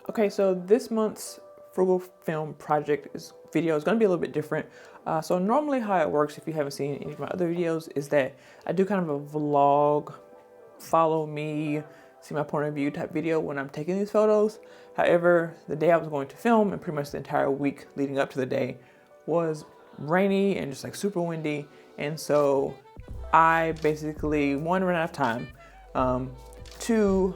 Okay, so this month's Frugal Film Project video is going to be a little bit different. So normally how it works, if you haven't seen any of my other videos, is that I do kind of a vlog, follow me, see my point of view type video when I'm taking these photos. However, the day I was going to film and pretty much the entire week leading up to the day was rainy and just like super windy. And so I basically, one, ran out of time. Two,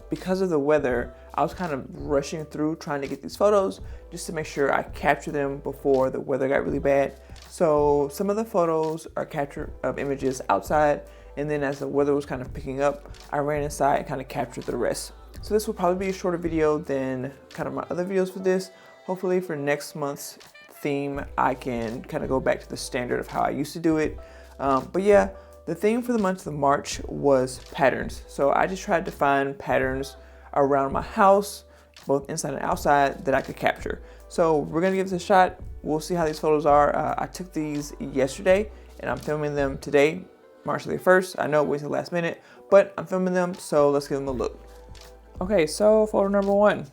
because of the weather, I was kind of rushing through trying to get these photos just to make sure I capture them before the weather got really bad. So some of the photos are captured of images outside, and then as the weather was kind of picking up, I ran inside and kind of captured the rest. So this will probably be a shorter video than kind of my other videos for this. Hopefully for next month's theme, I can kind of go back to the standard of how I used to do it. But yeah, the theme for the month of March was patterns. So I just tried to find patterns around my house, both inside and outside, that I could capture. So we're gonna give this a shot. We'll see how these photos are. I took these yesterday and I'm filming them today, March 31st. I know it was the last minute, but I'm filming them, so let's give them a look. Okay, so photo number one.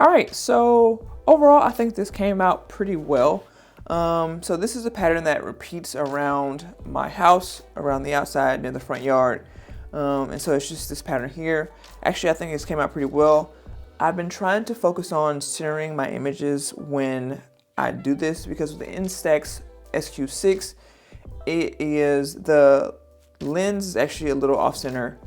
All right, so overall, I think this came out pretty well. So this is a pattern that repeats around my house, around the outside, near the front yard. And so it's just this pattern here. Actually, I think this came out pretty well. I've been trying to focus on centering my images when I do this because with the Instax SQ6, the lens is actually a little off center,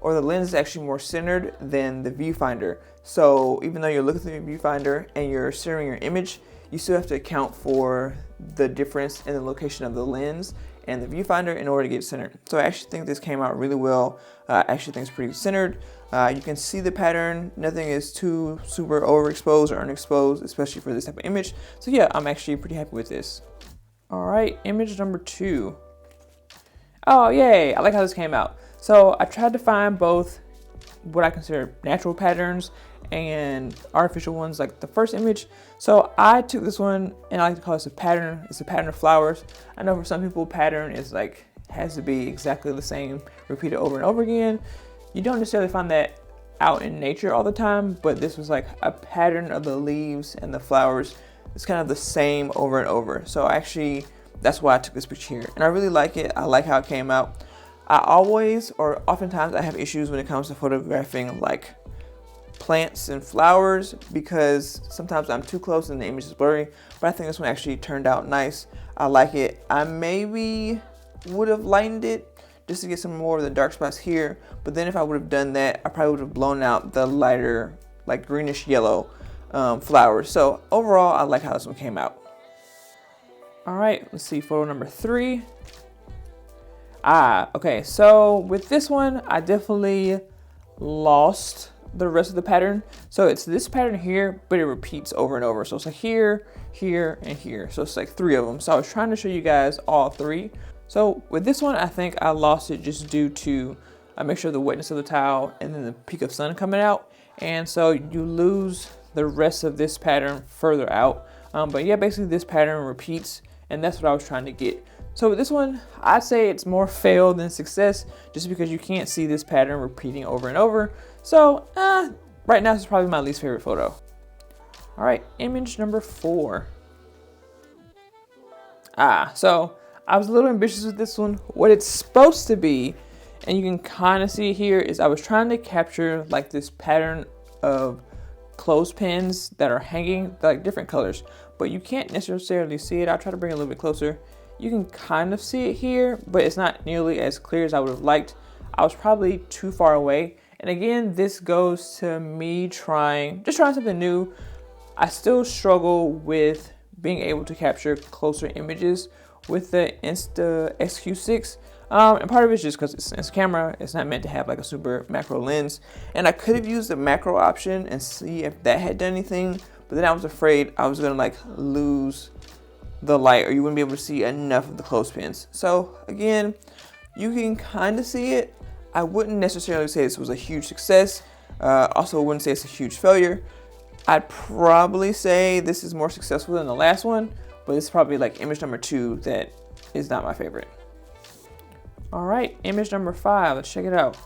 or the lens is actually more centered than the viewfinder. So even though you're looking through your viewfinder and you're centering your image, you still have to account for the difference in the location of the lens and the viewfinder in order to get centered. So I actually think this came out really well. I actually think it's pretty centered. You can see the pattern. Nothing is too super overexposed or unexposed, especially for this type of image. So yeah, I'm actually pretty happy with this. All right, image number two. Oh, yay, I like how this came out. So I tried to find both what I consider natural patterns and artificial ones, like the first image. So I took this one and I like to call this a pattern. It's a pattern of flowers. I know for some people pattern is like, has to be exactly the same, repeated over and over again. You don't necessarily find that out in nature all the time, but this was like a pattern of the leaves and the flowers. It's kind of the same over and over. So actually, that's why I took this picture here. And I really like it. I like how it came out. I always, or oftentimes I have issues when it comes to photographing like plants and flowers because sometimes I'm too close and the image is blurry, but I think this one actually turned out nice. I like it. I maybe would have lightened it just to get some more of the dark spots here, but then if I would have done that, I probably would have blown out the lighter, like greenish yellow flowers. So overall, I like how this one came out. All right, let's see photo number three. Okay, so with this one, I definitely lost the rest of the pattern. So it's this pattern here, but it repeats over and over. So it's like here, here, and here. So it's like three of them. So I was trying to show you guys all three. So with this one, I think I lost it just due to a mixture of the wetness of the towel and then the peak of sun coming out. And so you lose the rest of this pattern further out. But yeah, basically this pattern repeats, and that's what I was trying to get. So with this one, I'd say it's more fail than success just because you can't see this pattern repeating over and over. So right now, this is probably my least favorite photo. All right, image number four. So I was a little ambitious with this one. What it's supposed to be, and you can kind of see it here, is I was trying to capture like this pattern of clothespins that are hanging, like different colors, but you can't necessarily see it. I'll try to bring it a little bit closer. You can kind of see it here, but it's not nearly as clear as I would have liked. I was probably too far away. And again, this goes to me trying something new. I still struggle with being able to capture closer images with the Insta XQ6. And part of it's just because it's a camera. It's not meant to have like a super macro lens. And I could have used the macro option and see if that had done anything. But then I was afraid I was gonna like lose the light, or you wouldn't be able to see enough of the clothespins. So again, you can kind of see it. I wouldn't necessarily say this was a huge success. Also wouldn't say it's a huge failure. I'd probably say this is more successful than the last one, but it's probably like image number two that is not my favorite. All right, image number five, let's check it out.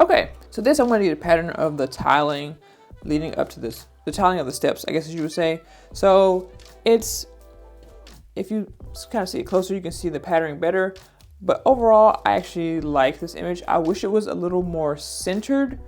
Okay, so this I'm going to get a pattern of the tiling leading up to this, the tiling of the steps, I guess as you would say. So it's, if you kind of see it closer, you can see the patterning better. But overall, I actually like this image. I wish it was a little more centered,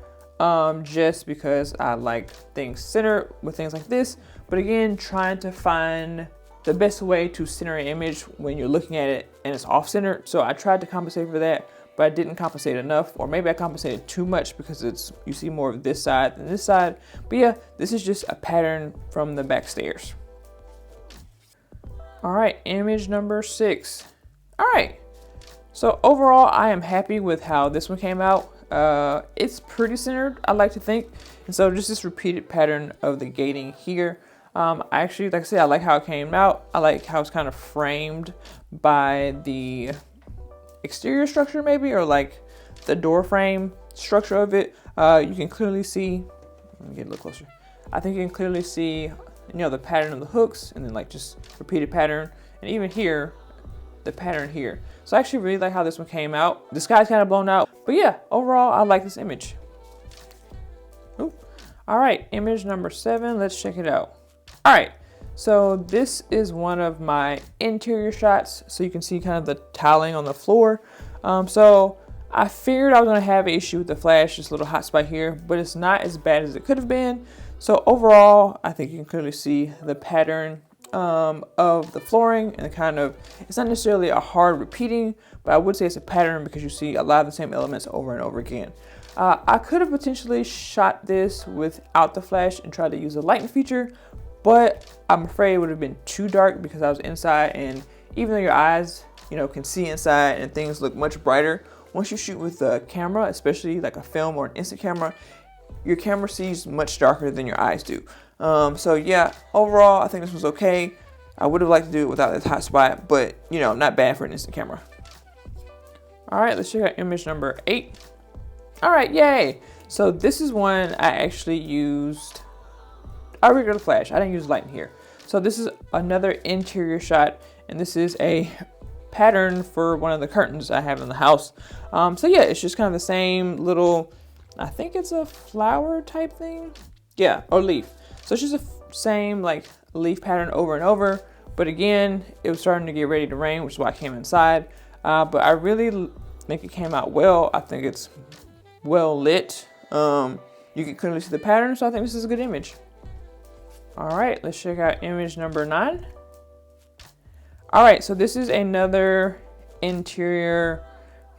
just because I like things centered with things like this. But again, trying to find the best way to center an image when you're looking at it and it's off-centered. So I tried to compensate for that, but I didn't compensate enough, or maybe I compensated too much because it's, you see more of this side than this side. But yeah, this is just a pattern from the back stairs. All right, image number 6. All right, so overall, I am happy with how this one came out. It's pretty centered, I like to think. And so just this repeated pattern of the gating here. I actually, like I said, I like how it came out. I like how it's kind of framed by the exterior structure maybe, or like the door frame structure of it. You can clearly see, let me get a little closer. I think you can clearly see, you know, the pattern of the hooks, and then like just repeated pattern. And even here, the pattern here. So I actually really like how this one came out. The sky's kind of blown out, but yeah, overall, I like this image. Ooh. All right, image number 7, let's check it out. All right, so this is one of my interior shots. So you can see kind of the tiling on the floor. So I figured I was gonna have an issue with the flash, just a little hot spot here, but it's not as bad as it could have been. So overall, I think you can clearly see the pattern of the flooring, and kind of, it's not necessarily a hard repeating, but I would say it's a pattern because you see a lot of the same elements over and over again. I could have potentially shot this without the flash and tried to use a lighting feature, but I'm afraid it would have been too dark because I was inside, and even though your eyes, you know, can see inside and things look much brighter, once you shoot with a camera, especially like a film or an instant camera, your camera sees much darker than your eyes do. So yeah, overall, I think this was okay. I would have liked to do it without this hot spot, but you know, not bad for an instant camera. All right, let's check out image number 8. All right, yay. So this is one I actually used a regular flash. I didn't use lighting here. So this is another interior shot, and this is a pattern for one of the curtains I have in the house. So yeah, it's just kind of the same little, I think it's a flower type thing. Yeah, or leaf. So it's just the same like leaf pattern over and over. But again, it was starting to get ready to rain, which is why I came inside. But I really think it came out well. I think it's well lit. You can clearly see the pattern, so I think this is a good image. All right, let's check out image number 9. All right, so this is another interior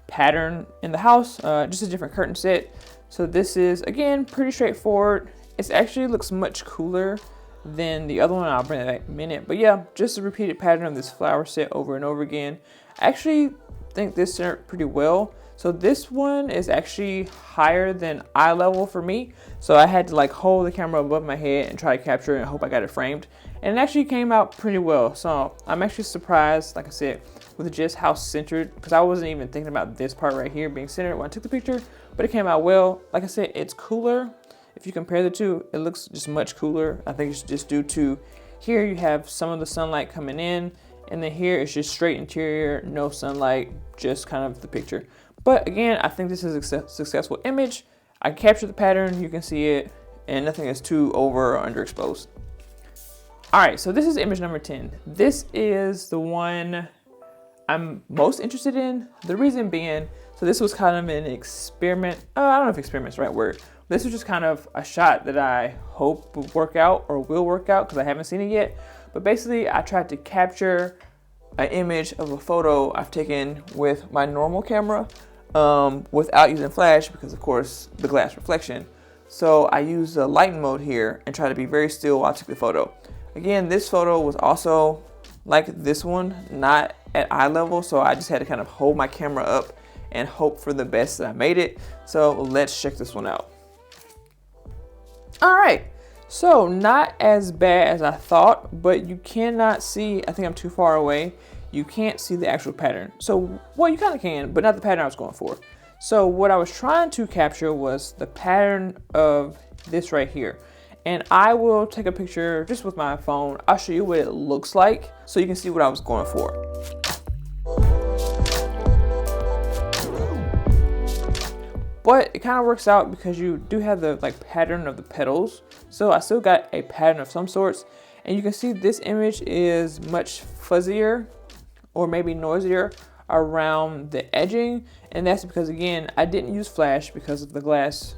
pattern in the house, just a different curtain set. So this is, again, pretty straightforward. It actually looks much cooler than the other one. I'll bring that back in a minute. But yeah, just a repeated pattern of this flower set over and over again. I actually think this turned pretty well. So this one is actually higher than eye level for me. So I had to like hold the camera above my head and try to capture it and hope I got it framed. And it actually came out pretty well. So I'm actually surprised, like I said, with just how centered, because I wasn't even thinking about this part right here being centered when I took the picture, but it came out well. Like I said, it's cooler. If you compare the two, it looks just much cooler. I think it's just due to here you have some of the sunlight coming in, and then here it's just straight interior, no sunlight, just kind of the picture. But again, I think this is a successful image. I captured the pattern, you can see it, and nothing is too over or underexposed. All right, so this is image number 10. This is the one I'm most interested in. The reason being, so this was kind of an experiment. I don't know if experiment's the right word. This was just kind of a shot that I hope will work out or will work out because I haven't seen it yet. But basically, I tried to capture an image of a photo I've taken with my normal camera without using flash because, of course, the glass reflection. So I used the lighting mode here and tried to be very still while I took the photo. Again, this photo was also like this one, not at eye level. So I just had to kind of hold my camera up and hope for the best that I made it. So let's check this one out. All right, so not as bad as I thought, but you cannot see, I think I'm too far away. You can't see the actual pattern. So, well, you kind of can, but not the pattern I was going for. So what I was trying to capture was the pattern of this right here. And I will take a picture just with my phone. I'll show you what it looks like so you can see what I was going for. but it kind of works out because you do have the like pattern of the petals. So I still got a pattern of some sorts, and you can see this image is much fuzzier or maybe noisier around the edging, and that's because again I didn't use flash because of the glass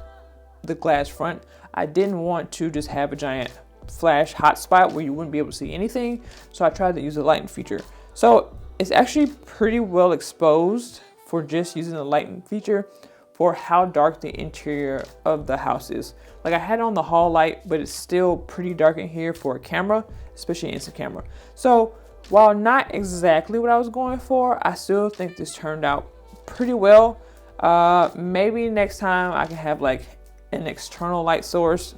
front. I didn't want to just have a giant flash hotspot where you wouldn't be able to see anything, so I tried to use the lighten feature. So it's actually pretty well exposed for just using the lighten feature for how dark the interior of the house is. Like I had it on the hall light, but it's still pretty dark in here for a camera, especially an instant camera. So while not exactly what I was going for, I still think this turned out pretty well. Maybe next time I can have like an external light source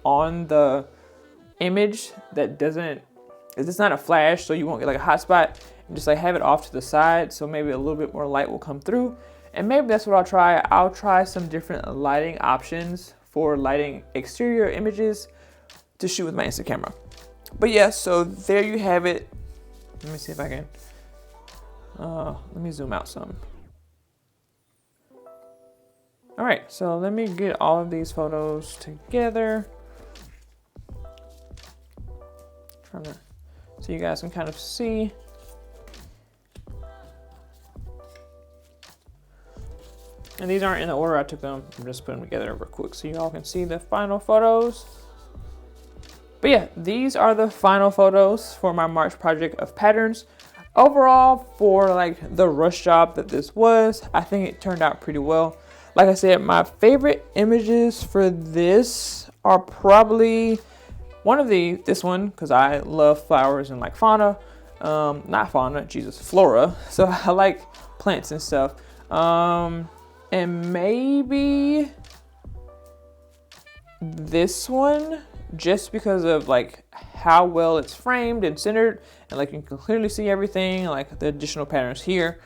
on the image that it's not a flash, so you won't get like a hotspot, and just like have it off to the side so maybe a little bit more light will come through. And maybe that's what I'll try. I'll try some different lighting options for lighting exterior images to shoot with my instant camera. But yeah, so there you have it. Let me see if I can, let me zoom out some. All right, so let me get all of these together. Trying to, so you guys can kind of see. And these aren't in the order I took them. I'm just putting them together real quick so y'all can see the final photos. But yeah, these are the final photos for my March project of patterns. Overall, for like the rush job that this was, I think it turned out pretty well. Like I said, my favorite images for this are probably this one, because I love flowers and like fauna. Not fauna, Jesus, flora. So I like plants and stuff. And maybe this one, just because of like how well it's framed and centered, and like you can clearly see everything, like the additional patterns here.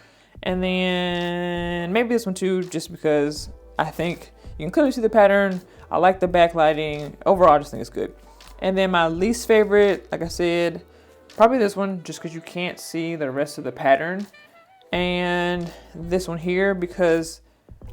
And then maybe this one too, just because I think you can clearly see the pattern. I like the backlighting. Overall, I just think it's good. And then my least favorite, like I said, probably this one, just because you can't see the rest of the pattern. And this one here, because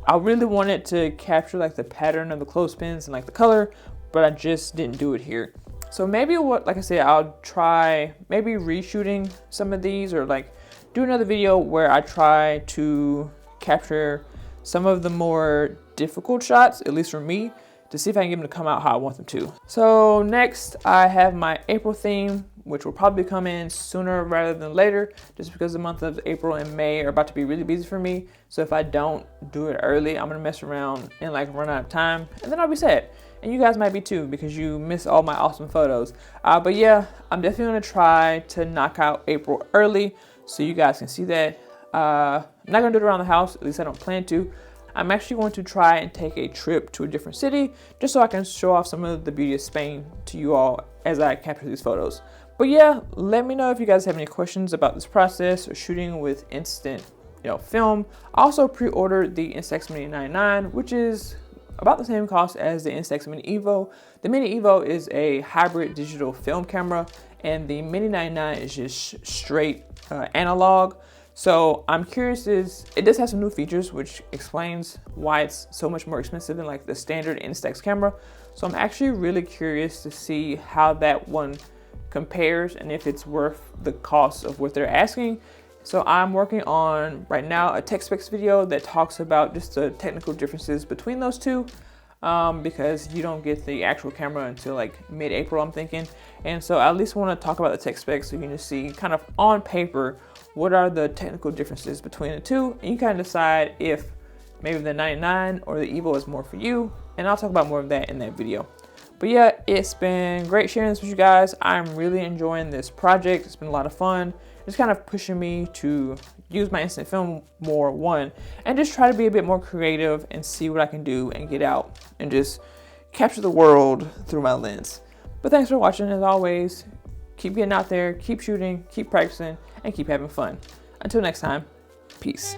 I really wanted to capture like the pattern of the clothespins and like the color, but I just didn't do it here. So maybe like I said, I'll try maybe reshooting some of these, or like do another video where I try to capture some of the more difficult shots, at least for me, to see if I can get them to come out how I want them to. So next I have my April theme, which will probably come in sooner rather than later, just because the month of April and May are about to be really busy for me. So if I don't do it early, I'm gonna mess around and like run out of time, and then I'll be sad. And you guys might be too, because you miss all my awesome photos. But yeah, I'm definitely gonna try to knock out April early so you guys can see that. I'm not gonna do it around the house, at least I don't plan to. I'm actually going to try and take a trip to a different city, just so I can show off some of the beauty of Spain to you all as I capture these photos. But yeah, let me know if you guys have any questions about this process or shooting with instant film. I also pre-ordered the Instax Mini 99, which is about the same cost as the Instax Mini Evo. The Mini Evo is a hybrid digital film camera, and the Mini 99 is just straight analog. So I'm curious, it does have some new features, which explains why it's so much more expensive than like the standard Instax camera. So I'm actually really curious to see how that one compares and if it's worth the cost of what they're asking. So I'm working on right now a tech specs video that talks about just the technical differences between those two, because you don't get the actual camera until like mid-April, I'm thinking. And so I at least want to talk about the tech specs so you can just see kind of on paper what are the technical differences between the two, and you kind of decide if maybe the 99 or the Evo is more for you, and I'll talk about more of that in that video. But yeah, it's been great sharing this with you guys. I'm really enjoying this project. It's been a lot of fun. It's kind of pushing me to use my instant film more, and just try to be a bit more creative and see what I can do and get out and just capture the world through my lens. But thanks for watching. As always, keep getting out there, keep shooting, keep practicing, and keep having fun. Until next time, peace.